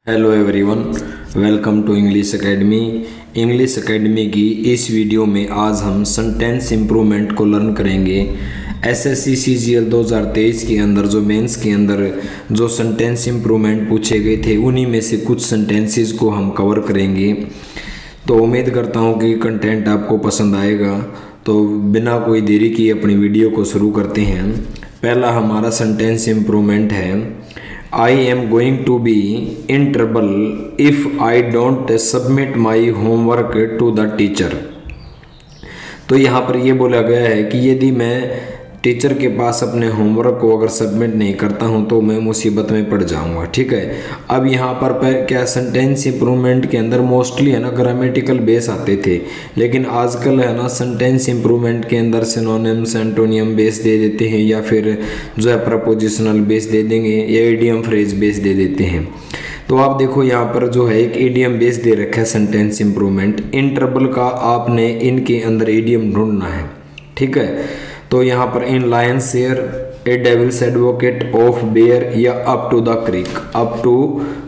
Hello everyone, welcome to English academy. English academy की इस video में आज हम सेंटेंस इम्प्रूवमेंट को लर्न करेंगे। एसएससी सीजीएल 2023 के अंदर जो मेंस के अंदर जो सेंटेंस इम्प्रूवमेंट पूछे गए थे उन्हीं में से कुछ सेंटेंसेस को हम कवर करेंगे। तो उम्मीद करता हूँ कि कंटेंट आपको पसंद आएगा। तो बिना कोई देरी किए अपनी वीडियो को शुरू करते हैं। पहला हमारा सेंटेंस इम्प्रूवमेंट है, I am going to be in trouble if I don't submit my homework to the teacher। तो यहाँ पर ये बोला गया है कि यदि मैं टीचर के पास अपने होमवर्क को अगर सबमिट नहीं करता हूँ तो मैं मुसीबत में पड़ जाऊँगा। ठीक है, अब यहाँ पर क्या सेंटेंस इम्प्रूवमेंट के अंदर मोस्टली है ना ग्रामेटिकल बेस आते थे, लेकिन आजकल है ना सेंटेंस इम्प्रूवमेंट के अंदर सिनोनिम्स एंटोनियम बेस दे देते हैं या फिर जो है प्रपोजिशनल बेस दे देंगे या इडियम फ्रेज बेस दे देते हैं। तो आप देखो यहाँ पर जो है एक इडियम बेस दे रखा है सेंटेंस इम्प्रूवमेंट। इन ट्रबल का आपने इनके अंदर इडियम ढूंढना है। ठीक है, तो यहाँ पर in lion share a devil's advocate of bear या up to the creek, up to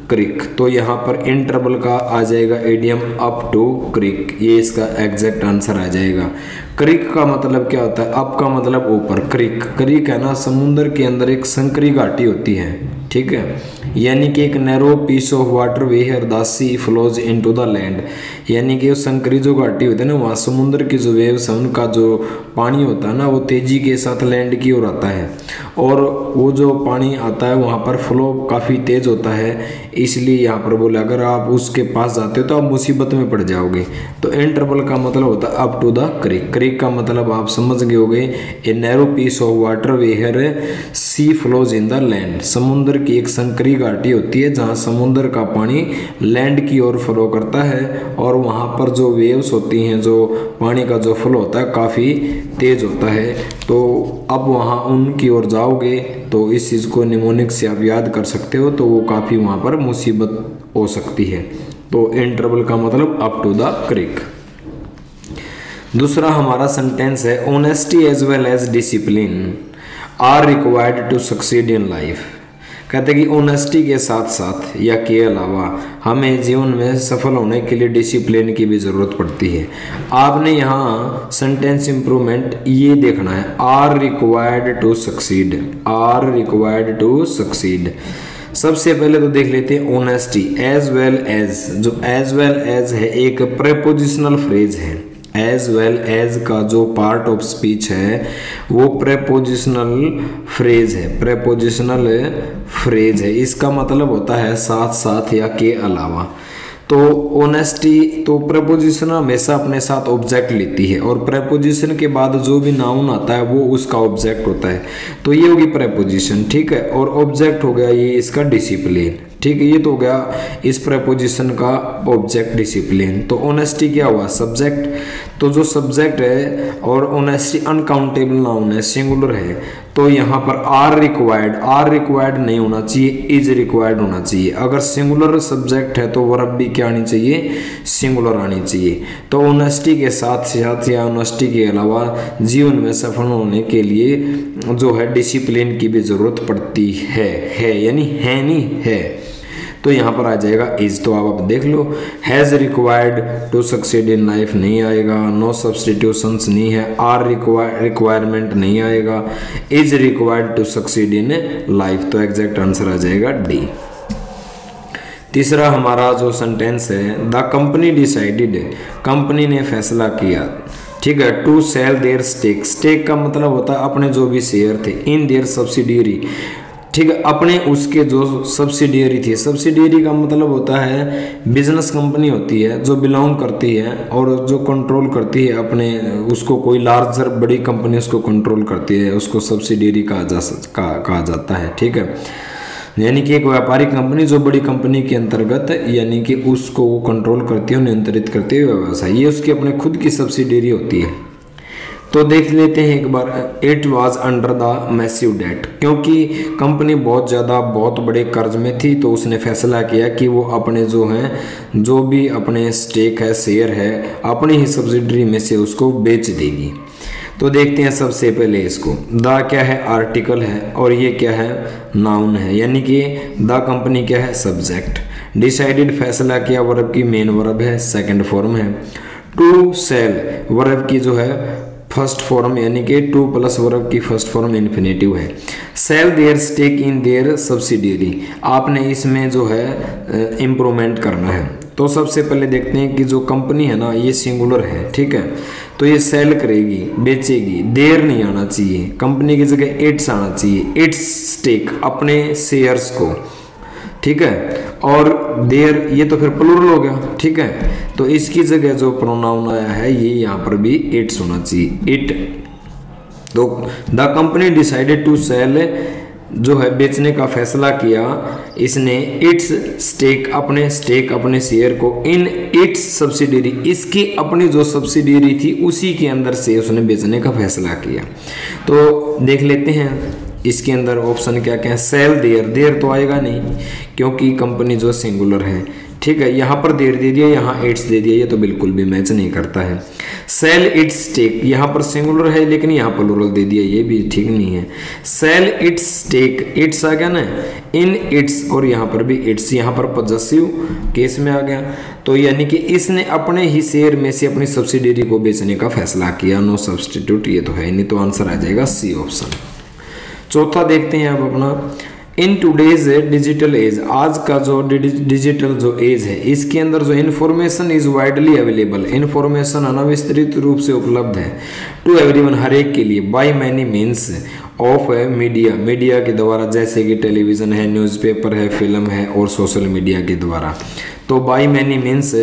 creek. तो यहाँ पर इन ट्रबल का आ जाएगा इडियम अप टू क्रिक, ये इसका एग्जैक्ट आंसर आ जाएगा। क्रिक का मतलब क्या होता है? अप का मतलब ऊपर, क्रिक, क्रिक है ना समुद्र के अंदर एक संकरी घाटी होती है। ठीक है, यानी कि एक narrow piece of water where the sea flows into the land, यानी कि संकरी जो घाटी होती है ना वहाँ समुद्र की जो वेव्स है उनका जो पानी होता है ना वो तेजी के साथ लैंड की ओर आता है और वो जो पानी आता है वहाँ पर फ्लो काफ़ी तेज होता है। इसलिए यहाँ पर बोले अगर आप उसके पास जाते हो तो आप मुसीबत में पड़ जाओगे। तो इन ट्रबल का मतलब होता है up to the creek. Creek का मतलब आप समझ गए होगे, a narrow piece of water where sea flows in the land, समुद्र की एक संकरी घाटी होती है जहाँ समुद्र का पानी लैंड की ओर फ्लो करता है और वहाँ पर जो वेव्स होती हैं, जो पानी का जो फ्लो होता है काफ़ी तेज होता है। तो अब वहाँ उनकी ओर जाओगे तो इस चीज़ को निमोनिक से आप याद कर सकते हो, तो वो काफ़ी वहाँ पर मुसीबत हो सकती है। तो इन ट्रबल का मतलब अप टू द क्रिक। दूसरा हमारा सेंटेंस है, honesty as well as discipline are required to succeed in life. कहते हैं कि ऑनेस्टी के साथ साथ या के अलावा हमें जीवन में सफल होने के लिए डिसिप्लिन की भी ज़रूरत पड़ती है। आपने यहाँ सेंटेंस इम्प्रूवमेंट ये देखना है, are required to succeed, are required to succeed. सबसे पहले तो देख लेते हैं ऑनेस्टी एज वेल एज। जो एज वेल एज है एक प्रेपोजिशनल फ्रेज है। एज वेल एज का जो पार्ट ऑफ स्पीच है वो प्रेपोजिशनल फ्रेज है, प्रेपोजिशनल फ्रेज है। इसका मतलब होता है साथ साथ या के अलावा। तो ऑनेस्टी, तो प्रेपोजिशन हमेशा अपने साथ ऑब्जेक्ट लेती है और प्रेपोजिशन के बाद जो भी नाउन आता है वो उसका ऑब्जेक्ट होता है। तो ये होगी प्रेपोजिशन। ठीक है, और ऑब्जेक्ट हो गया ये इसका डिसिप्लिन। ठीक है, ये तो हो गया इस प्रेपोजिशन का ऑब्जेक्ट डिसिप्लिन। तो ऑनेस्टी क्या हुआ? सब्जेक्ट। तो जो सब्जेक्ट है और ऑनेस्टी अनकाउंटेबल नाउन है, सिंगुलर है, तो यहाँ पर आर रिक्वायर्ड, आर रिक्वायर्ड नहीं होना चाहिए, इज रिक्वायर्ड होना चाहिए। अगर सिंगुलर सब्जेक्ट है तो वर्ब भी क्या आनी चाहिए? सिंगुलर आनी चाहिए। तो ऑनेस्टी के साथ साथ या ऑनेस्टी के अलावा जीवन में सफल होने के लिए जो है डिसिप्लिन की भी जरूरत पड़ती है यानी है नहीं है। तो यहाँ पर आ जाएगा इज। तो आप देख लो, has required to succeed in life नहीं आएगा, नो सब्सटीट्यूशंस नहीं है, आर रिक्वायरमेंट नहीं आएगा, is required to succeed in life. तो एग्जैक्ट आंसर आ जाएगा डी। तीसरा हमारा जो सेंटेंस है, द कंपनी डिसाइडेड, कंपनी ने फैसला किया, ठीक है, to sell their stake. Stake का मतलब होता है अपने जो भी शेयर थे, इन देयर सब्सिडियरी। ठीक है, अपने उसके जो सब्सिडियरी थी, सब्सिडियरी का मतलब होता है बिजनेस कंपनी होती है जो बिलोंग करती है और जो कंट्रोल करती है अपने उसको, कोई लार्जर बड़ी कंपनी उसको कंट्रोल करती है, उसको सब्सिडियरी कहा जाता है। ठीक है, यानी कि एक व्यापारिक कंपनी जो बड़ी कंपनी के अंतर्गत यानी कि उसको वो कंट्रोल करती है, नियंत्रित करती है व्यवसाय, ये उसकी अपने खुद की सब्सिडियरी होती है। तो देख लेते हैं एक बार, it was under the massive debt, क्योंकि कंपनी बहुत बड़े कर्ज में थी तो उसने फैसला किया कि वो अपने जो हैं जो भी अपने स्टेक है, शेयर है, अपनी ही सब्सिडरी में से उसको बेच देगी। तो देखते हैं सबसे पहले इसको, द क्या है? आर्टिकल है और ये क्या है? नाउन है, यानी कि द कंपनी क्या है? सब्जेक्ट। डिसाइडेड फैसला किया वर्ब की मेन वर्ब है, सेकंड फॉर्म है। टू सेल वर्ब की जो है फर्स्ट फॉर्म यानी कि टू प्लस वर्ब की फर्स्ट फॉर्म इन्फिनेटिव है। Sell their stake in their subsidiary, आपने इसमें जो है इम्प्रूवमेंट करना है। तो सबसे पहले देखते हैं कि जो कंपनी है ना ये सिंगुलर है, ठीक है, तो ये सेल करेगी, बेचेगी, देर नहीं आना चाहिए, कंपनी की जगह इट्स आना चाहिए, इट्स स्टेक अपने शेयर्स को, ठीक है, और देर ये तो फिर प्लूरल हो गया, ठीक है, तो इसकी जगह जो प्रोनाउन आया है ये यहाँ पर भी इट्स होना चाहिए, इट। तो the company decided to sell जो है बेचने का फैसला किया इसने इट्स स्टेक अपने शेयर को इन इट्स सब्सिडियरी, इसकी अपनी जो सब्सिडियरी थी उसी के अंदर से उसने बेचने का फैसला किया। तो देख लेते हैं इसके अंदर ऑप्शन क्या क्या है। सेल देयर, देयर तो आएगा नहीं क्योंकि कंपनी जो सिंगुलर है, ठीक है, यहाँ पर देर दे दिया, यहाँ इट्स दे दिया, ये तो बिल्कुल भी मैच नहीं करता है। सेल इट्स स्टेक, यहाँ पर सिंगुलर है लेकिन यहाँ प्लूरल दे दिया, ये भी ठीक नहीं है। सेल इट्स स्टेक, इट्स आ गया ना, इन इट्स, और यहाँ पर भी इट्स, यहाँ पर पॉजेसिव केस में आ गया, तो यानी कि इसने अपने ही शेयर में से अपनी सब्सिडियरी को बेचने का फैसला किया। नो सब्सटीट्यूट ये तो है नहीं, तो आंसर आ जाएगा सी ऑप्शन। चौथा देखते हैं अब अपना, इन टूडेज डिजिटल एज, आज का जो डिजिटल जो एज है इसके अंदर जो information is widely available, information अनाविस्तृत रूप से उपलब्ध है, टू एवरीवन हर एक के लिए, by many means of media, media के द्वारा, जैसे कि टेलीविजन है, न्यूज़पेपर है, फिल्म है और सोशल मीडिया के द्वारा। तो बाई मैनी मीन्स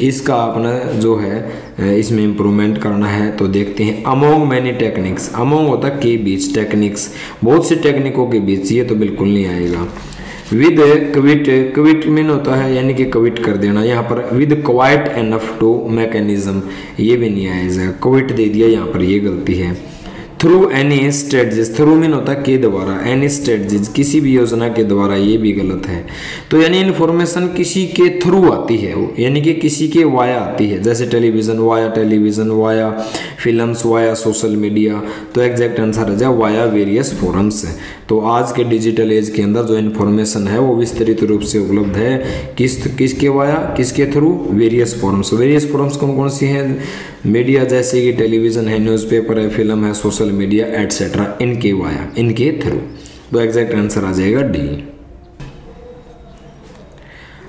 इसका अपना जो है इसमें इम्प्रूवमेंट करना है। तो देखते हैं अमोंग मैनी टेक्निक्स, अमोंग होता है के बीच, टेक्निक्स बहुत सी टेक्निकों के बीच, ये तो बिल्कुल नहीं आएगा। विद क्विट, क्विट मीन होता है यानी कि क्विट कर देना, यहाँ पर with quite enough to mechanism, ये भी नहीं आएगा, क्विट दे दिया, यहाँ पर ये गलती है। Through any strategies, through mean होता है के द्वारा, एनी स्ट्रेटजीज किसी भी योजना के द्वारा, ये भी गलत है। तो यानी इन्फॉर्मेशन किसी के थ्रू आती है, यानी कि किसी के वाया आती है, जैसे television via films via social media, तो एग्जैक्ट आंसर आ जाए वाया वेरियस फोरम्स। तो आज के डिजिटल एज के अंदर जो इन्फॉर्मेशन है वो विस्तृत रूप से उपलब्ध है, किसके वाया, किसके through, various forums. Various forums कौन कौन सी हैं, मीडिया जैसे कि टेलीविजन है, न्यूज़पेपर है, फिल्म है, सोशल मीडिया एटसेट्रा, इनके वाया, इनके थ्रू। तो एग्जैक्ट आंसर आ जाएगा डी।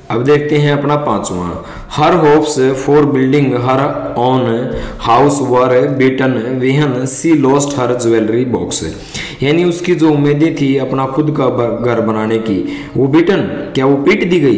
अब देखते हैं अपना पांचवा, her hopes for building her own house were beaten when she lost her jewellery box, यानी उसकी जो उम्मीदें थी अपना खुद का घर बनाने की वो बीटन, क्या वो पीट दी गई,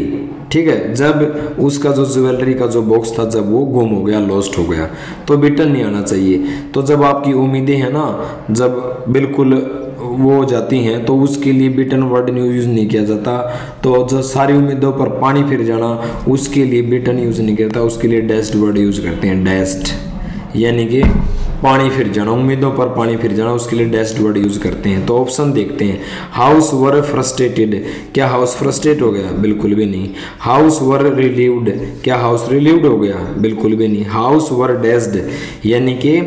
ठीक है, जब उसका जो ज्वेलरी का जो बॉक्स था जब वो गुम हो गया, लॉस्ट हो गया, तो बीटन नहीं आना चाहिए। तो जब आपकी उम्मीदें हैं ना जब बिल्कुल वो हो जाती हैं तो उसके लिए बीटन वर्ड यूज़ नहीं किया जाता। तो जो सारी उम्मीदों पर पानी फिर जाना उसके लिए बीटन यूज़ नहीं करता, उसके लिए डैश्ड वर्ड यूज़ करते हैं, डैश्ड, यानी कि पानी फिर जाना, उम्मीदों पर पानी फिर जाना, उसके लिए डैश्ड वर्ड यूज़ करते हैं। तो ऑप्शन देखते हैं, हाउस वर फ्रस्ट्रेटेड, क्या हाउस फ्रस्ट्रेट हो गया, बिल्कुल भी नहीं। हाउस वर रिलीव्ड, क्या हाउस रिलीव्ड हो गया, बिल्कुल भी नहीं। हाउस वर डैश्ड, यानी कि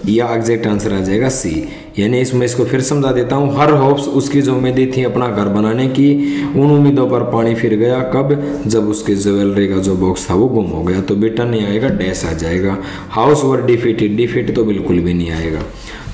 यह एग्जैक्ट आंसर आ जाएगा सी। यानी इसमें इसको फिर समझा देता हूँ, हर होप्स उसकी जो उम्मीदें थी अपना घर बनाने की, उन उम्मीदों पर पानी फिर गया, कब, जब उसके ज्वेलरी का जो बॉक्स था वो गुम हो गया। तो बेटा नहीं आएगा, डैश आ जाएगा। हाउस वर डिफीटेड, डिफीट तो बिल्कुल भी नहीं आएगा।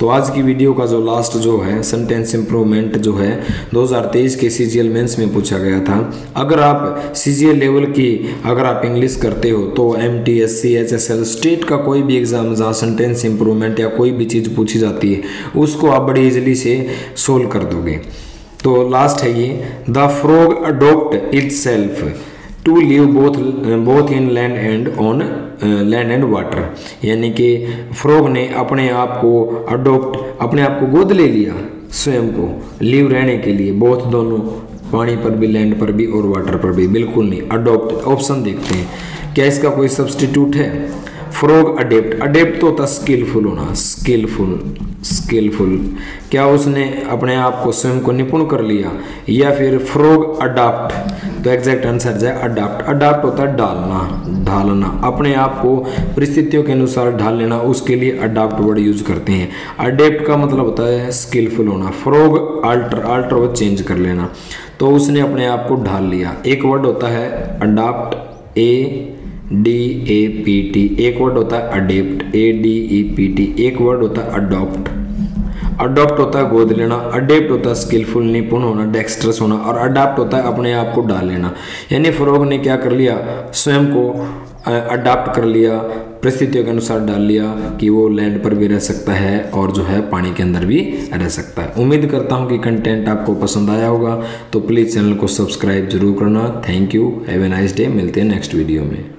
तो आज की वीडियो का जो लास्ट जो है सेंटेंस इंप्रूवमेंट जो है 2023 के सीजीएल मेंस में पूछा गया था। अगर आप सीजीएल लेवल की अगर आप इंग्लिश करते हो तो एमटीएससी, एचएसएल, स्टेट का कोई भी एग्जाम जहाँ सेंटेंस इंप्रूवमेंट या कोई भी चीज़ पूछी जाती है उसको आप बड़ी इजीली से सोल्व कर दोगे। तो लास्ट है ये, the frog adopt itself to live both in land and on land and water, यानी कि फ्रॉग ने अपने आप को अडॉप्ट, अपने आप को गोद ले लिया स्वयं को लिव रहने के लिए, बोथ दोनों, पानी पर भी, लैंड पर भी और वाटर पर भी, बिल्कुल नहीं। अडॉप्ट ऑप्शन देखते हैं, क्या इसका कोई सब्स्टिट्यूट है। फ्रॉग अडेप्ट, अडेप्ट तो होता स्किलफुल होना, स्किलफुल, स्किलफुल क्या उसने अपने आप को स्वयं को निपुण कर लिया। या फिर फ्रॉग अडाप्ट, तो एग्जैक्ट आंसर जाए अडाप्ट, अडाप्ट होता है डालना, ढालना, अपने आप को परिस्थितियों के अनुसार ढाल लेना, उसके लिए अडाप्ट वर्ड यूज करते हैं। अडेप्ट का मतलब होता है स्किलफुल होना। फ्रॉग अल्टर, अल्टर वो चेंज कर लेना, तो उसने अपने आप को ढाल लिया। एक वर्ड होता है अडाप्ट, ADAPT, एक वर्ड होता है अडेप्ट, ADEPT, एक वर्ड होता है अडॉप्ट, अडॉप्ट होता है गोद लेना, अडेप्ट होता है स्किलफुल निपुण होना, डेक्स्ट्रस होना, और अडाप्ट होता है अपने आप को डाल लेना। यानी फ्रॉग ने क्या कर लिया, स्वयं को अडाप्ट कर लिया, परिस्थितियों के अनुसार डाल लिया कि वो लैंड पर भी रह सकता है और जो है पानी के अंदर भी रह सकता है। उम्मीद करता हूँ कि कंटेंट आपको पसंद आया होगा, तो प्लीज़ चैनल को सब्सक्राइब जरूर करना। Thank you, have a nice day, मिलते हैं नेक्स्ट वीडियो में।